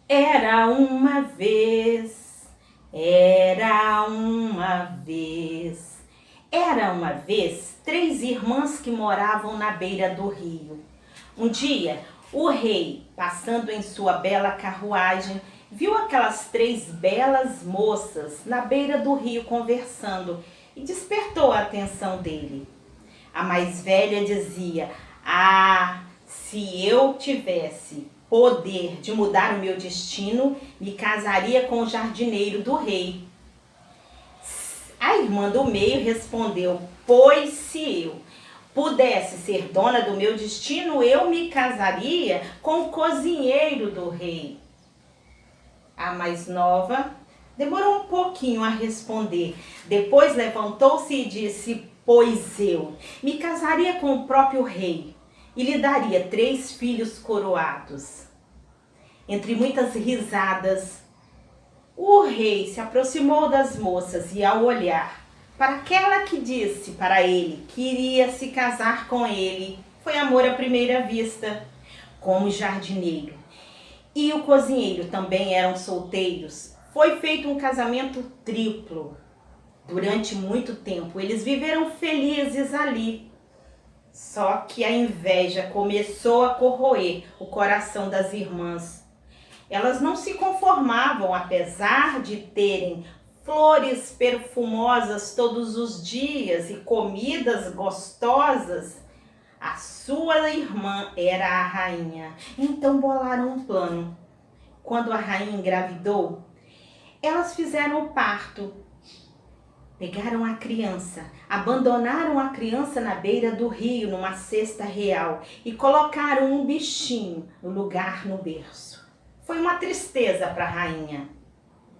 Era uma vez, era uma vez, era uma vez 3 irmãs que moravam na beira do rio. Um dia, o rei, passando em sua bela carruagem, viu aquelas 3 belas moças na beira do rio conversando e despertou a atenção dele. A mais velha dizia: "Ah, se eu tivesse poder de mudar o meu destino, me casaria com o jardineiro do rei." A irmã do meio respondeu: "Pois se eu pudesse ser dona do meu destino, eu me casaria com o cozinheiro do rei." A mais nova demorou um pouquinho a responder. Depois levantou-se e disse: "Pois eu me casaria com o próprio rei e lhe daria 3 filhos coroados." Entre muitas risadas, o rei se aproximou das moças e, ao olhar para aquela que disse para ele que iria se casar com ele, foi amor à primeira vista. Como o jardineiro e o cozinheiro também eram solteiros, foi feito um casamento triplo. Durante muito tempo, eles viveram felizes ali. Só que a inveja começou a corroer o coração das irmãs. Elas não se conformavam, apesar de terem flores perfumosas todos os dias e comidas gostosas. A sua irmã era a rainha. Então bolaram um plano. Quando a rainha engravidou, elas fizeram o parto. Pegaram a criança, abandonaram a criança na beira do rio, numa cesta real, e colocaram um bichinho no lugar no berço. Foi uma tristeza para a rainha.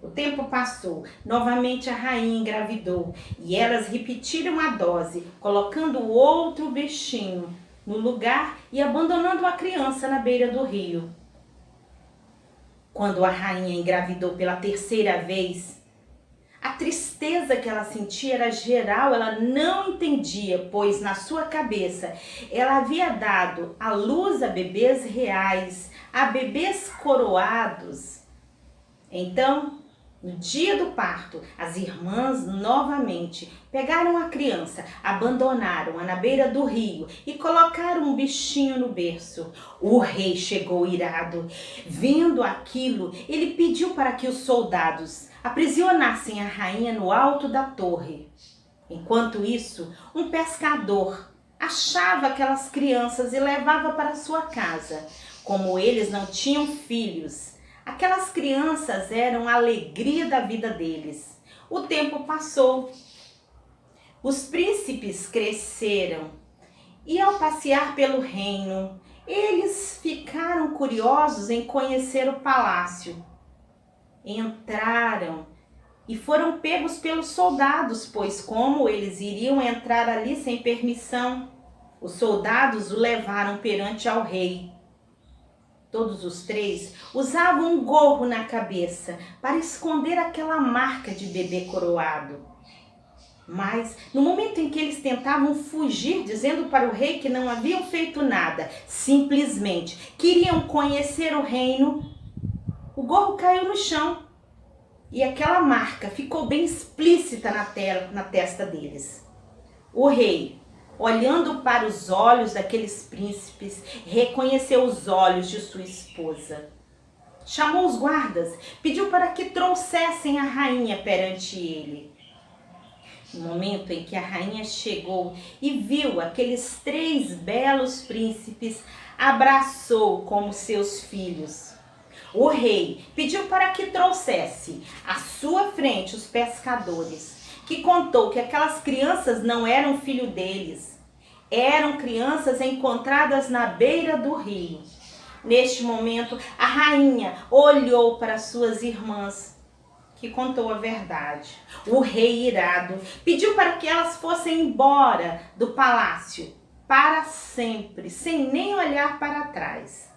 O tempo passou, novamente a rainha engravidou e elas repetiram a dose, colocando outro bichinho no lugar e abandonando a criança na beira do rio. Quando a rainha engravidou pela 3ª vez, a tristeza que ela sentia era geral, ela não entendia, pois na sua cabeça ela havia dado à luz a bebês reais, a bebês coroados. Então, no dia do parto, as irmãs novamente pegaram a criança, abandonaram-a na beira do rio e colocaram um bichinho no berço. O rei chegou irado. Vendo aquilo, ele pediu para que os soldados aprisionassem a rainha no alto da torre. Enquanto isso, um pescador achava aquelas crianças e levava para sua casa. Como eles não tinham filhos, aquelas crianças eram a alegria da vida deles. O tempo passou. Os príncipes cresceram e, ao passear pelo reino, eles ficaram curiosos em conhecer o palácio. Entraram e foram pegos pelos soldados, pois como eles iriam entrar ali sem permissão? Os soldados o levaram perante ao rei. Todos os 3 usavam um gorro na cabeça para esconder aquela marca de bebê coroado. Mas, no momento em que eles tentavam fugir, dizendo para o rei que não haviam feito nada, simplesmente queriam conhecer o reino, o gorro caiu no chão e aquela marca ficou bem explícita na testa deles. O rei, olhando para os olhos daqueles príncipes, reconheceu os olhos de sua esposa. Chamou os guardas, pediu para que trouxessem a rainha perante ele. No momento em que a rainha chegou e viu aqueles 3 belos príncipes, abraçou como seus filhos. O rei pediu para que trouxesse à sua frente os pescadores, que contou que aquelas crianças não eram filho deles, eram crianças encontradas na beira do rio. Neste momento, a rainha olhou para suas irmãs, que contou a verdade. O rei, irado, pediu para que elas fossem embora do palácio para sempre, sem nem olhar para trás.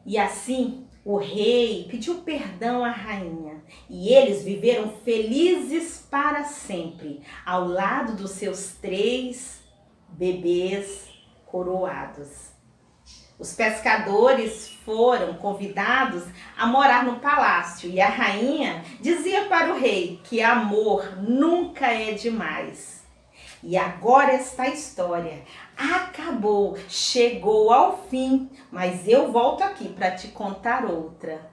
E assim, o rei pediu perdão à rainha e eles viveram felizes para sempre, ao lado dos seus 3 bebês coroados. Os pescadores foram convidados a morar no palácio e a rainha dizia para o rei que amor nunca é demais. E agora esta história acabou, chegou ao fim, mas eu volto aqui para te contar outra.